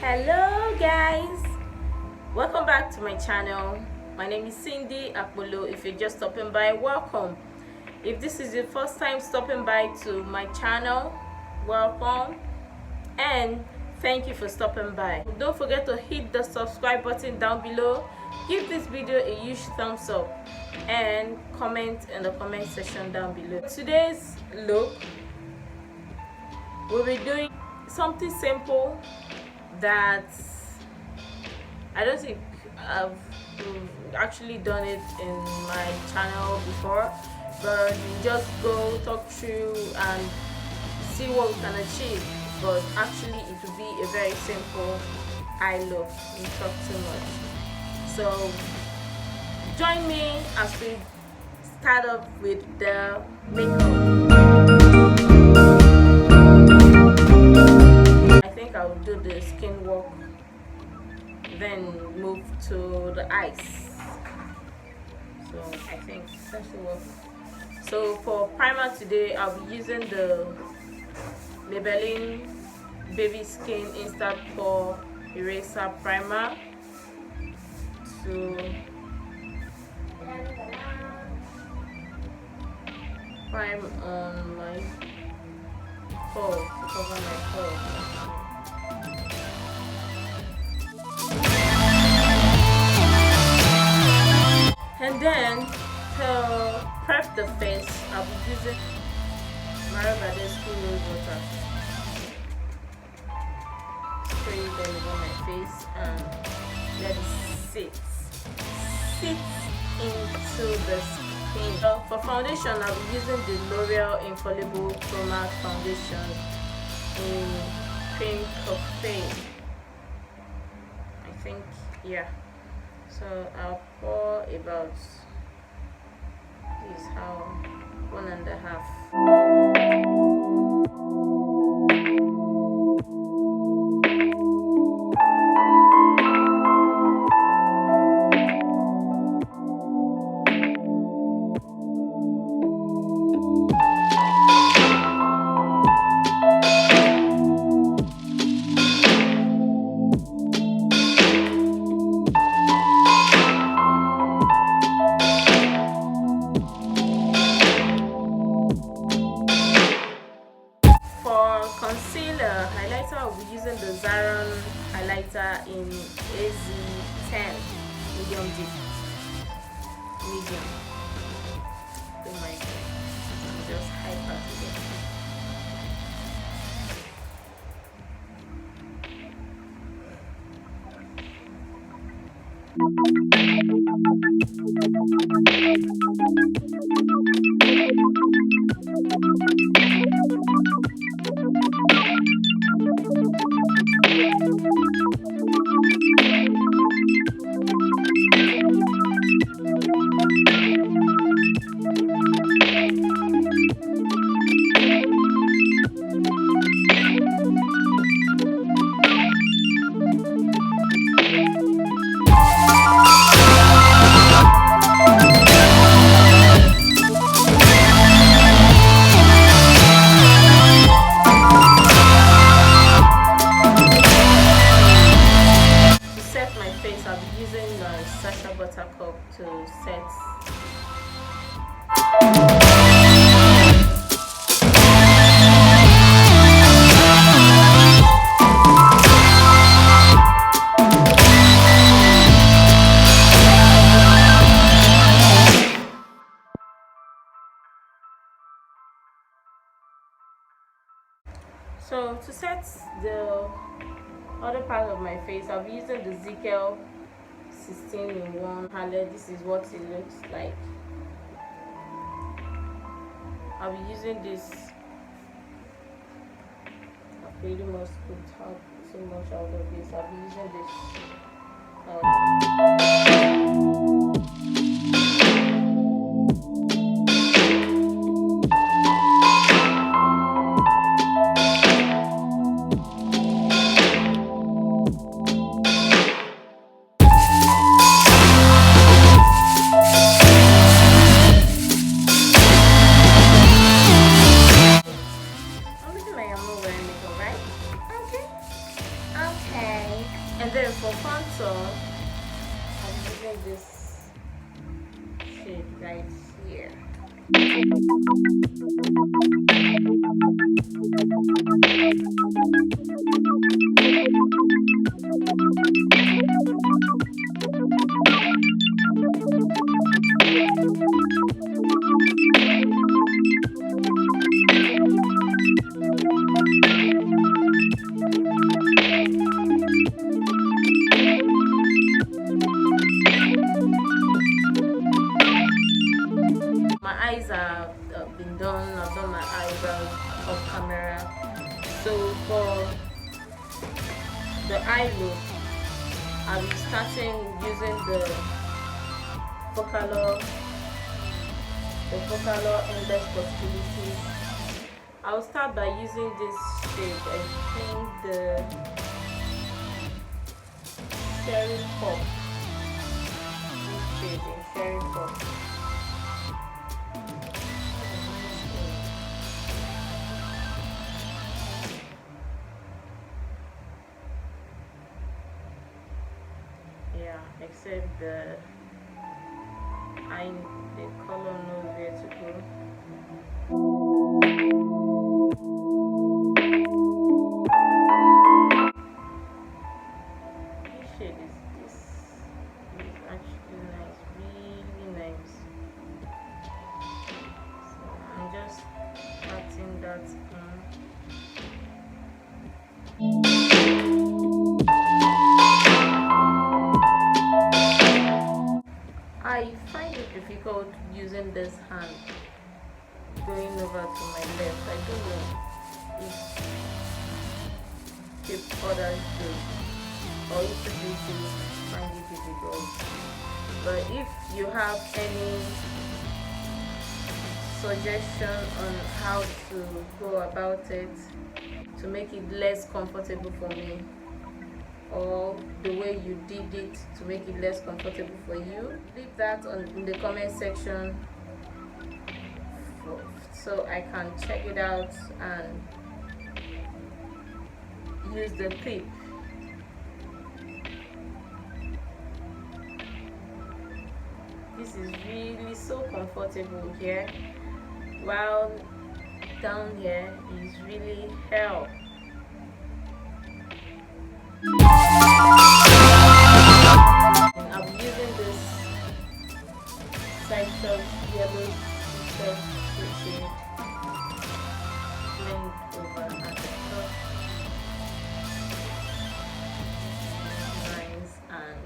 Hello guys, welcome back to my channel. My name is Sindy Akpolo. If you're just stopping by, welcome. If this is your first time stopping by to my channel, welcome and thank you for stopping by. Don't forget to hit the subscribe button down below, give this video a huge thumbs up and comment in the comment section down below. Today's look, we'll be doing something simple that I don't think I've actually done it in my channel before, but we just go talk through and see what we can achieve. But actually it will be a very simple eye look, we talk too much. So join me as we start off with the makeup. I will do the skin work, then move to the eyes. So I think that should work. So for primer today, I'll be using the Maybelline Baby Skin Instant Pore Eraser Primer to prime on my pores, to cover my pores. And then to prep the face, I'll be using Badescu Rosewater. Spray it all over my face and let it sit into the skin. So for foundation, I'll be using the L'Oreal Infallible Chroma Foundation in Creme Coffee. I think, yeah. So I'll pour about this, how 1.5. Concealer highlighter, I'll be using the Zaron highlighter in AZ10 medium deep. Oh my god, I'm just hyper today. Sacha Buttercup to set. So to set the other part of my face, I'll be using the Zikel 16-in-1 palette. This is what it looks like. I'll be using this. I pretty much put out too much out of this. I'll be using this. I'm looking like I'm not wearing makeup, right? Okay. And then for contour, I'm using this shade right here. My eyes have been done. I've done my eyebrows off camera. So for the eye look, I'll be starting using the Focallure Endless Possibilities. I'll start by using this shade. I think the Cherry Pop. This shade in Cherry Pop. Yeah, except the color knows where to go. This shade is actually nice, really nice. So I'm just patting that on. I find it difficult using this hand going over to my left. I don't know if others do, or if the people find it difficult. But if you have any suggestion on how to go about it to make it less comfortable for me, or the way you did it to make it less comfortable for you, leave that in the comment section so I can check it out and use the tip. This is really so comfortable here, while down here is really hell. I'm using this Zikel yellow shade blend over at the top. Nice and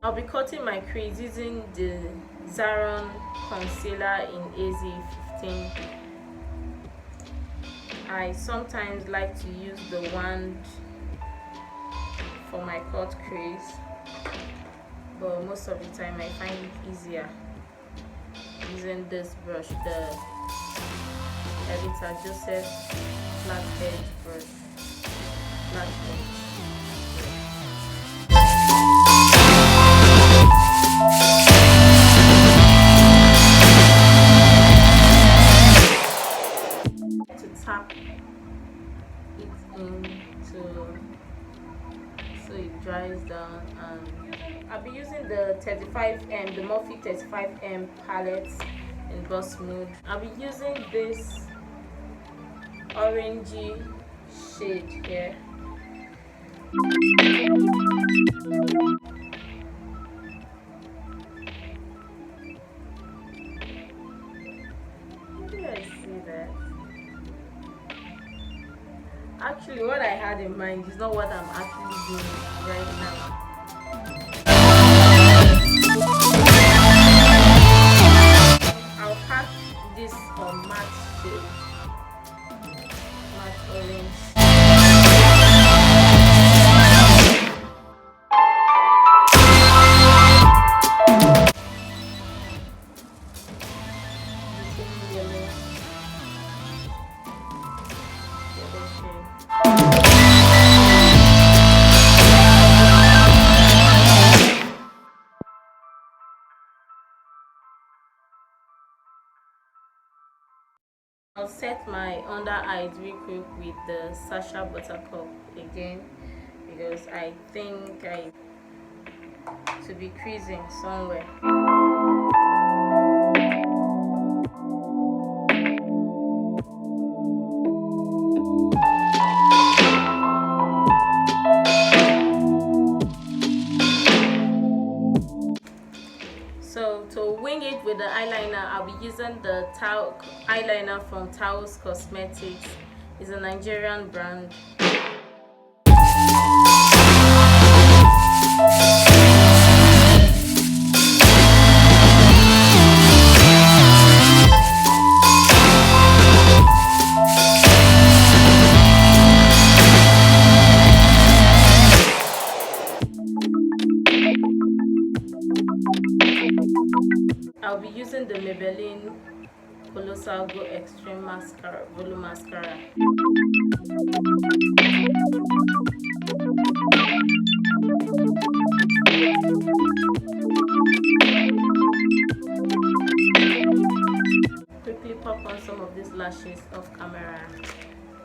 I'll be cutting my crease using the Zaron concealer in AZ15. I sometimes like to use the wand for my cut crease, but most of the time I find it easier using this brush, the Evita flat edge brush. Flat edge. Tap it into so it dries down, and I'll be using the 35M, the Morphe 35M palette in Boss Mood. I'll be using this orangey shade here. Do I see that? Actually, what I had in mind is not what I'm actually doing right now. I'll pack this matte shade, matte orange. I'll set my under eyes real quick with the Sacha Buttercup again, because I think I to be creasing somewhere. So to wing it with the eyeliner, I'll be using the eyeliner from Taos Cosmetics. It's a Nigerian brand. I'll be using the Maybelline Colossal Go Extreme Mascara, Volum Mascara. Quickly pop on some of these lashes off camera,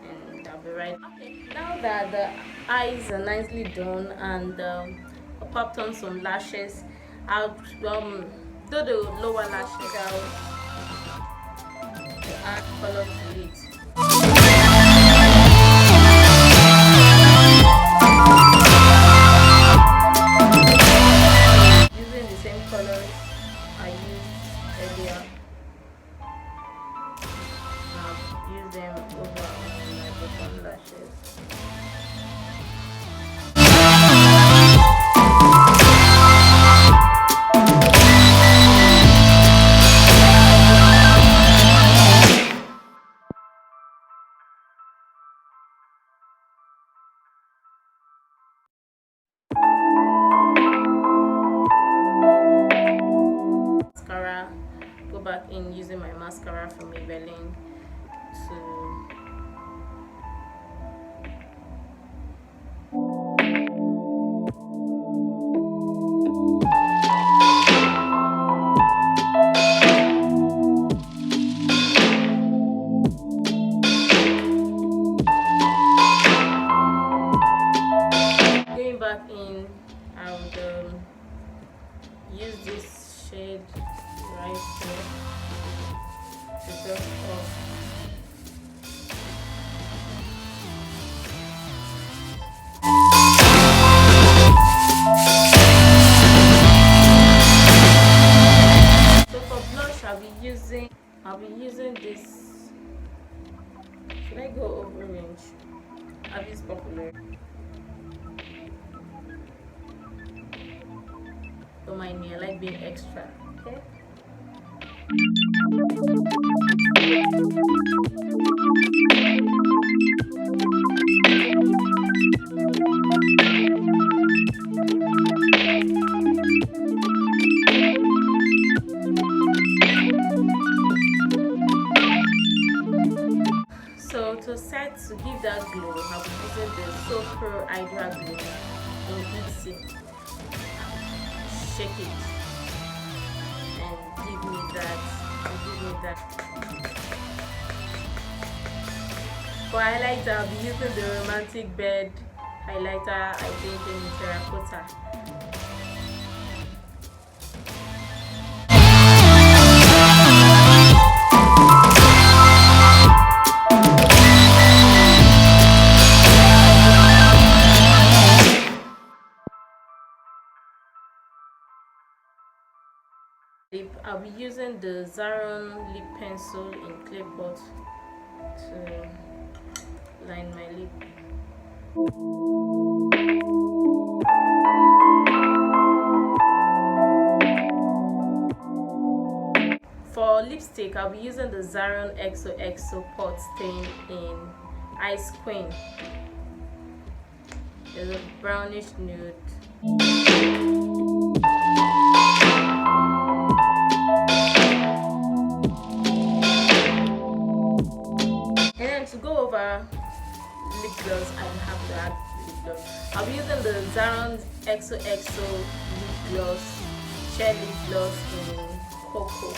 and I'll be right back. Okay, now that the eyes are nicely done and I popped on some lashes, I'll do the lower lashes. I'll add color to it. Using the same colors I used earlier, I'll use them over on my bottom lashes. Mascara, go back in using my mascara from Maybelline to going back in. I would use this shade right here to dust off. So for blush, I'll be using this. Should I go orange? I'll use Focallure. Don't mind me, I like being extra, okay? So to give that glow, I'll be using the Sooopro Hydra glue in Eixie. Shake it and give me that. For highlighter, I'll be using the Romantic Bed highlighter, I think in Terracota. I'll be using the Zaron lip pencil in Claypot to line my lip. For for lipstick, I'll be using the Zaron Xoxo pot stain in Ice Queen. It's a brownish nude. And then to go over lip gloss, I have to add lip gloss. I'll be using the Zaron Xoxo lip gloss, shea lip gloss in Coco.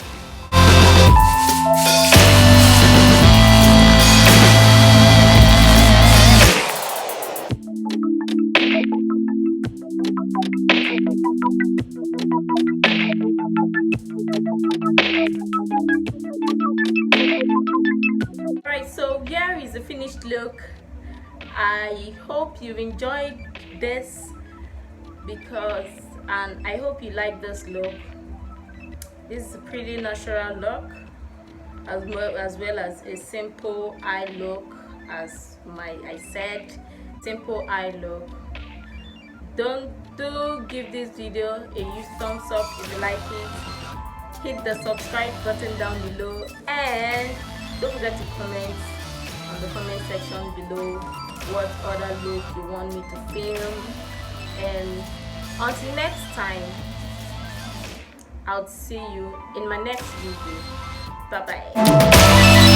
Alright, so here is the finished look. I hope you've enjoyed this and I hope you like this look. This is a pretty natural look, as well as a simple eye look. As I said, simple eye look. Do give this video a huge thumbs up if you like it. Hit the subscribe button down below, and don't forget to comment on the comment section below what other look you want me to film. And until next time, I'll see you in my next video. Bye bye.